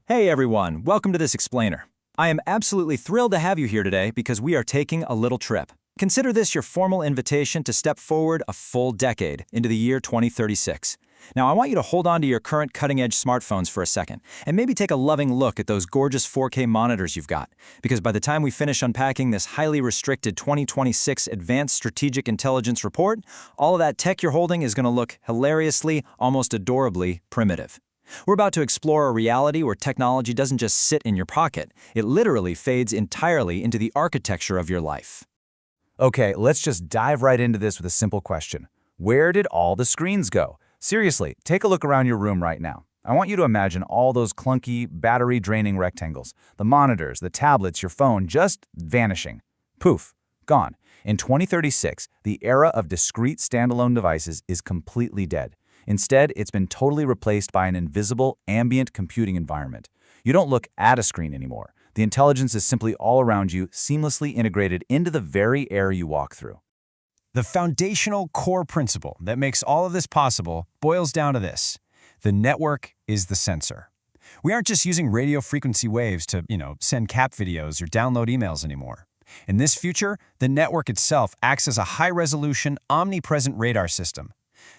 Hey everyone, welcome to this explainer. I am absolutely thrilled to have you here today because we are taking a little trip. Consider this your formal invitation to step forward a full decade into the year 2036. Now I want you to hold on to your current cutting-edge smartphones for a second and maybe take a loving look at those gorgeous 4K monitors you've got, because by the time we finish unpacking this highly restricted 2026 Advanced Strategic Intelligence Report, all of that tech you're holding is going to look hilariously, almost adorably primitive. We're about to explore a reality where technology doesn't just sit in your pocket, it literally fades entirely into the architecture of your life. Okay, let's just dive right into this with a simple question. Where did all the screens go? Seriously, take a look around your room right now. I want you to imagine all those clunky, battery-draining rectangles, the monitors, the tablets, your phone, just vanishing. Poof, gone. In 2036, the era of discrete standalone devices is completely dead. Instead, it's been totally replaced by an invisible, ambient computing environment. You don't look at a screen anymore. The intelligence is simply all around you, seamlessly integrated into the very air you walk through. The foundational core principle that makes all of this possible boils down to this. The network is the sensor. We aren't just using radio frequency waves to, send cap videos or download emails anymore. In this future, the network itself acts as a high-resolution, omnipresent radar system.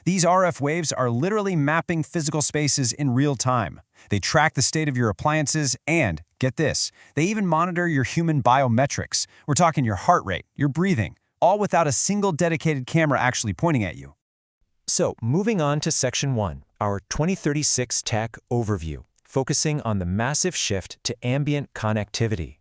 These RF waves are literally mapping physical spaces in real time. They track the state of your appliances and, get this, they even monitor your human biometrics. We're talking your heart rate, your breathing, all without a single dedicated camera actually pointing at you. So, moving on to Section 1, our 2036 Tech Overview, focusing on the massive shift to ambient connectivity.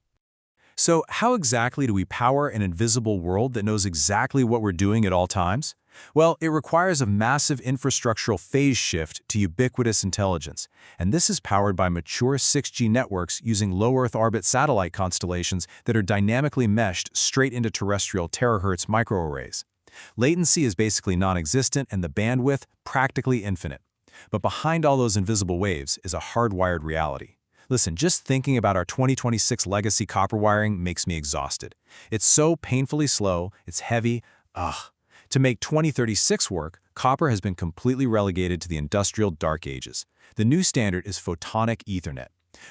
So, how exactly do we power an invisible world that knows exactly what we're doing at all times? Well, it requires a massive infrastructural phase shift to ubiquitous intelligence, and this is powered by mature 6G networks using low Earth orbit satellite constellations that are dynamically meshed straight into terrestrial Terahertz microarrays. Latency is basically non-existent and the bandwidth practically infinite. But behind all those invisible waves is a hardwired reality. Listen, just thinking about our 2026 legacy copper wiring makes me exhausted. It's so painfully slow, it's heavy, To make 2036 work, copper has been completely relegated to the industrial dark ages. The new standard is Photonic Ethernet.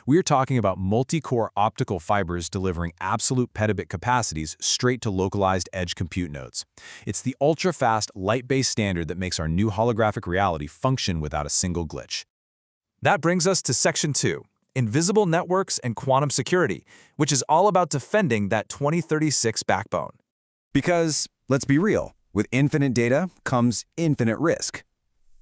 We are talking about multi-core optical fibers delivering absolute petabit capacities straight to localized edge compute nodes. It's the ultra-fast, light-based standard that makes our new holographic reality function without a single glitch. That brings us to Section 2, Invisible Networks and Quantum Security, which is all about defending that 2036 backbone. Because, let's be real, with infinite data comes infinite risk.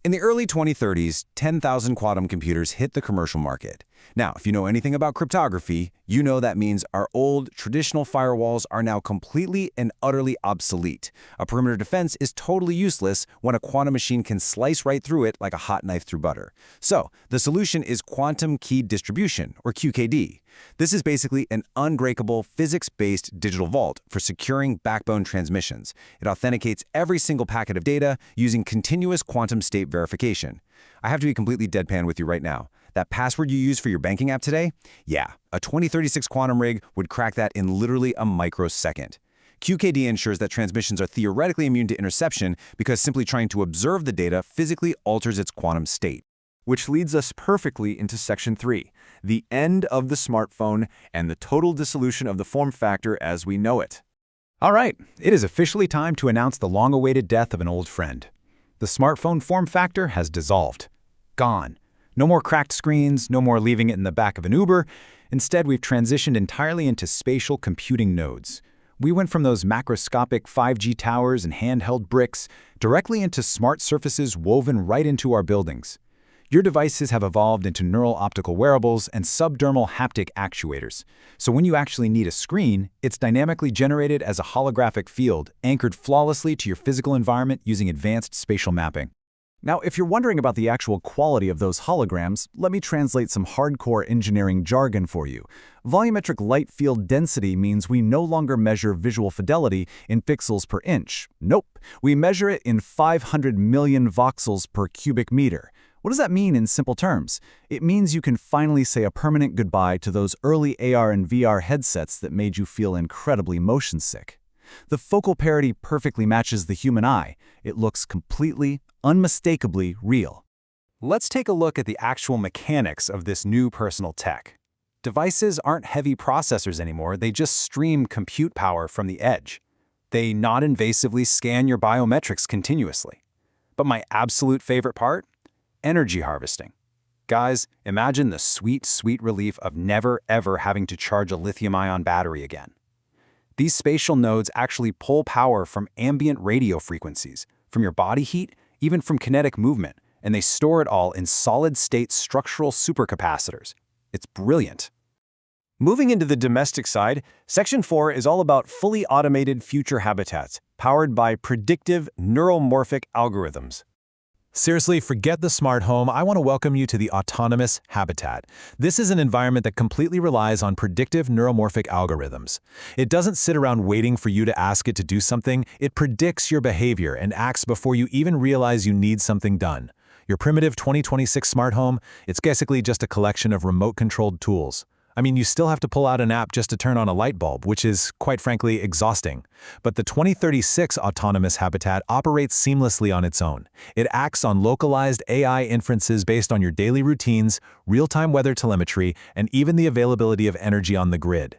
In the early 2030s, 10,000 quantum computers hit the commercial market. Now, if you know anything about cryptography, you know that means our old, traditional firewalls are now completely and utterly obsolete. A perimeter defense is totally useless when a quantum machine can slice right through it like a hot knife through butter. So, the solution is quantum key distribution, or QKD. This is basically an unbreakable, physics-based digital vault for securing backbone transmissions. It authenticates every single packet of data using continuous quantum state verification. I have to be completely deadpan with you right now. That password you use for your banking app today? Yeah, a 2036 quantum rig would crack that in literally a microsecond. QKD ensures that transmissions are theoretically immune to interception because simply trying to observe the data physically alters its quantum state. Which leads us perfectly into Section 3, the end of the smartphone and the total dissolution of the form factor as we know it. All right, it is officially time to announce the long-awaited death of an old friend. The smartphone form factor has dissolved. Gone. No more cracked screens, no more leaving it in the back of an Uber. Instead, we've transitioned entirely into spatial computing nodes. We went from those macroscopic 5G towers and handheld bricks directly into smart surfaces woven right into our buildings. Your devices have evolved into neural-optical wearables and sub-dermal haptic actuators. So when you actually need a screen, it's dynamically generated as a holographic field, anchored flawlessly to your physical environment using advanced spatial mapping. Now, if you're wondering about the actual quality of those holograms, let me translate some hardcore engineering jargon for you. Volumetric light field density means we no longer measure visual fidelity in pixels per inch. Nope, we measure it in 500 million voxels per cubic meter. What does that mean in simple terms? It means you can finally say a permanent goodbye to those early AR and VR headsets that made you feel incredibly motion sick. The focal parity perfectly matches the human eye. It looks completely, unmistakably real. Let's take a look at the actual mechanics of this new personal tech. Devices aren't heavy processors anymore, they just stream compute power from the edge. They non-invasively scan your biometrics continuously. But my absolute favorite part? Energy harvesting. Guys, imagine the sweet, sweet relief of never, ever having to charge a lithium-ion battery again. These spatial nodes actually pull power from ambient radio frequencies, from your body heat, even from kinetic movement, and they store it all in solid-state structural supercapacitors. It's brilliant. Moving into the domestic side, Section 4 is all about fully automated future habitats, powered by predictive neuromorphic algorithms. Seriously, forget the smart home. I want to welcome you to the autonomous habitat. This is an environment that completely relies on predictive neuromorphic algorithms. It doesn't sit around waiting for you to ask it to do something. It predicts your behavior and acts before you even realize you need something done. Your primitive 2026 smart home, it's basically just a collection of remote-controlled tools. I mean, you still have to pull out an app just to turn on a light bulb, which is, quite frankly, exhausting. But the 2036 autonomous habitat operates seamlessly on its own. It acts on localized AI inferences based on your daily routines, real-time weather telemetry, and even the availability of energy on the grid.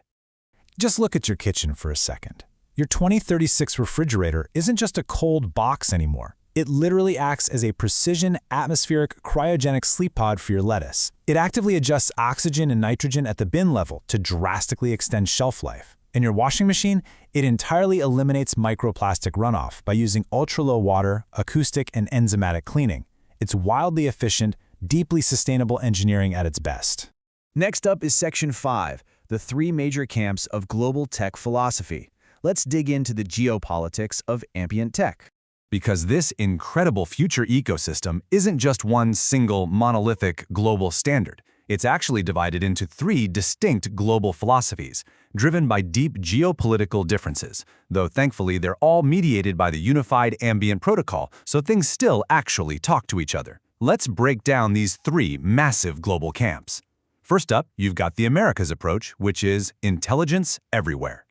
Just look at your kitchen for a second. Your 2036 refrigerator isn't just a cold box anymore. It literally acts as a precision atmospheric cryogenic sleep pod for your lettuce. It actively adjusts oxygen and nitrogen at the bin level to drastically extend shelf life. In your washing machine, it entirely eliminates microplastic runoff by using ultra-low water, acoustic, and enzymatic cleaning. It's wildly efficient, deeply sustainable engineering at its best. Next up is Section 5, the three major camps of global tech philosophy. Let's dig into the geopolitics of ambient tech. Because this incredible future ecosystem isn't just one single monolithic global standard. It's actually divided into three distinct global philosophies, driven by deep geopolitical differences, though thankfully they're all mediated by the unified ambient protocol, so things still actually talk to each other. Let's break down these three massive global camps. First up, you've got the Americas approach, which is intelligence everywhere.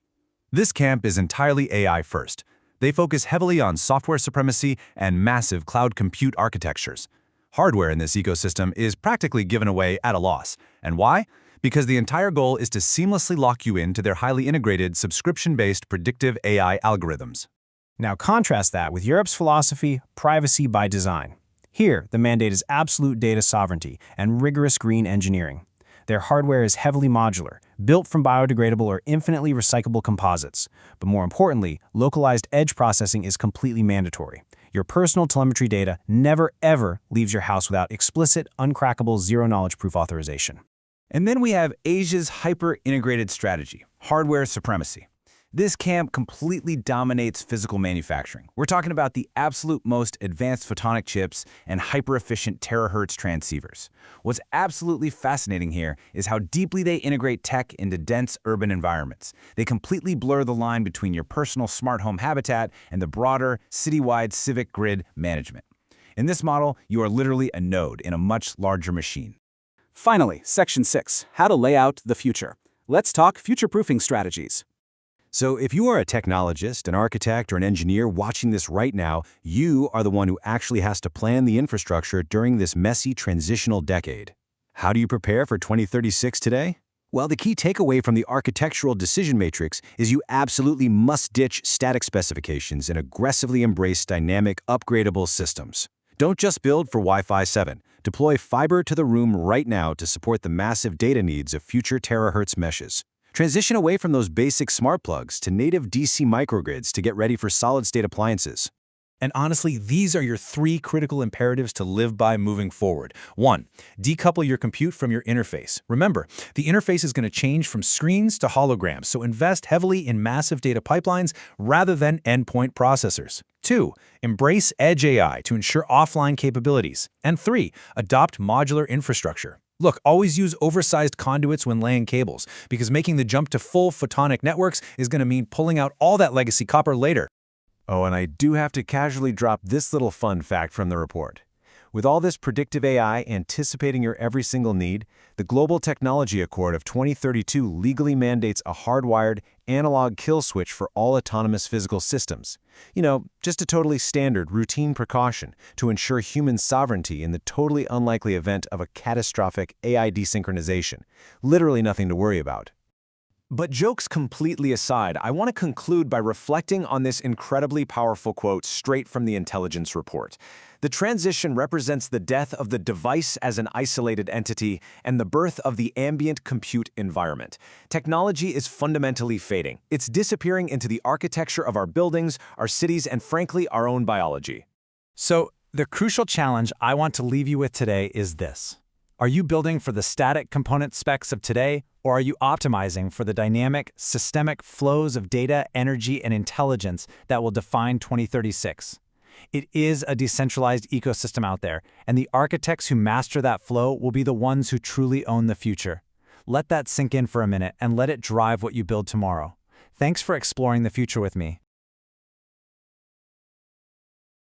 This camp is entirely AI first. They focus heavily on software supremacy and massive cloud compute architectures. Hardware in this ecosystem is practically given away at a loss. And why? Because the entire goal is to seamlessly lock you into their highly integrated, subscription-based predictive AI algorithms. Now contrast that with Europe's philosophy, privacy by design. Here, the mandate is absolute data sovereignty and rigorous green engineering. Their hardware is heavily modular, built from biodegradable or infinitely recyclable composites. But more importantly, localized edge processing is completely mandatory. Your personal telemetry data never ever leaves your house without explicit, uncrackable, zero-knowledge proof authorization. And then we have Asia's hyper-integrated strategy, hardware supremacy. This camp completely dominates physical manufacturing. We're talking about the absolute most advanced photonic chips and hyper-efficient terahertz transceivers. What's absolutely fascinating here is how deeply they integrate tech into dense urban environments. They completely blur the line between your personal smart home habitat and the broader, citywide civic grid management. In this model, you are literally a node in a much larger machine. Finally, Section 6, how to lay out the future. Let's talk future-proofing strategies. So if you are a technologist, an architect, or an engineer watching this right now, you are the one who actually has to plan the infrastructure during this messy transitional decade. How do you prepare for 2036 today? Well, the key takeaway from the architectural decision matrix is you absolutely must ditch static specifications and aggressively embrace dynamic, upgradable systems. Don't just build for Wi-Fi 7. Deploy fiber to the room right now to support the massive data needs of future terahertz meshes. Transition away from those basic smart plugs to native DC microgrids to get ready for solid-state appliances. And honestly, these are your three critical imperatives to live by moving forward. 1. Decouple your compute from your interface. Remember, the interface is going to change from screens to holograms, so invest heavily in massive data pipelines rather than endpoint processors. 2. Embrace edge AI to ensure offline capabilities. And 3. Adopt modular infrastructure. Look, always use oversized conduits when laying cables, because making the jump to full photonic networks is going to mean pulling out all that legacy copper later. Oh, and I do have to casually drop this little fun fact from the report. With all this predictive AI anticipating your every single need, the Global Technology Accord of 2032 legally mandates a hardwired, analog kill switch for all autonomous physical systems. You know, just a totally standard, routine precaution to ensure human sovereignty in the totally unlikely event of a catastrophic AI desynchronization. Literally nothing to worry about. But jokes completely aside, I want to conclude by reflecting on this incredibly powerful quote straight from the intelligence report. The transition represents the death of the device as an isolated entity and the birth of the ambient compute environment. Technology is fundamentally fading. It's disappearing into the architecture of our buildings, our cities, and frankly, our own biology. So, the crucial challenge I want to leave you with today is this. Are you building for the static component specs of today, or are you optimizing for the dynamic, systemic flows of data, energy, and intelligence that will define 2036? It is a decentralized ecosystem out there, and the architects who master that flow will be the ones who truly own the future. Let that sink in for a minute and let it drive what you build tomorrow. Thanks for exploring the future with me.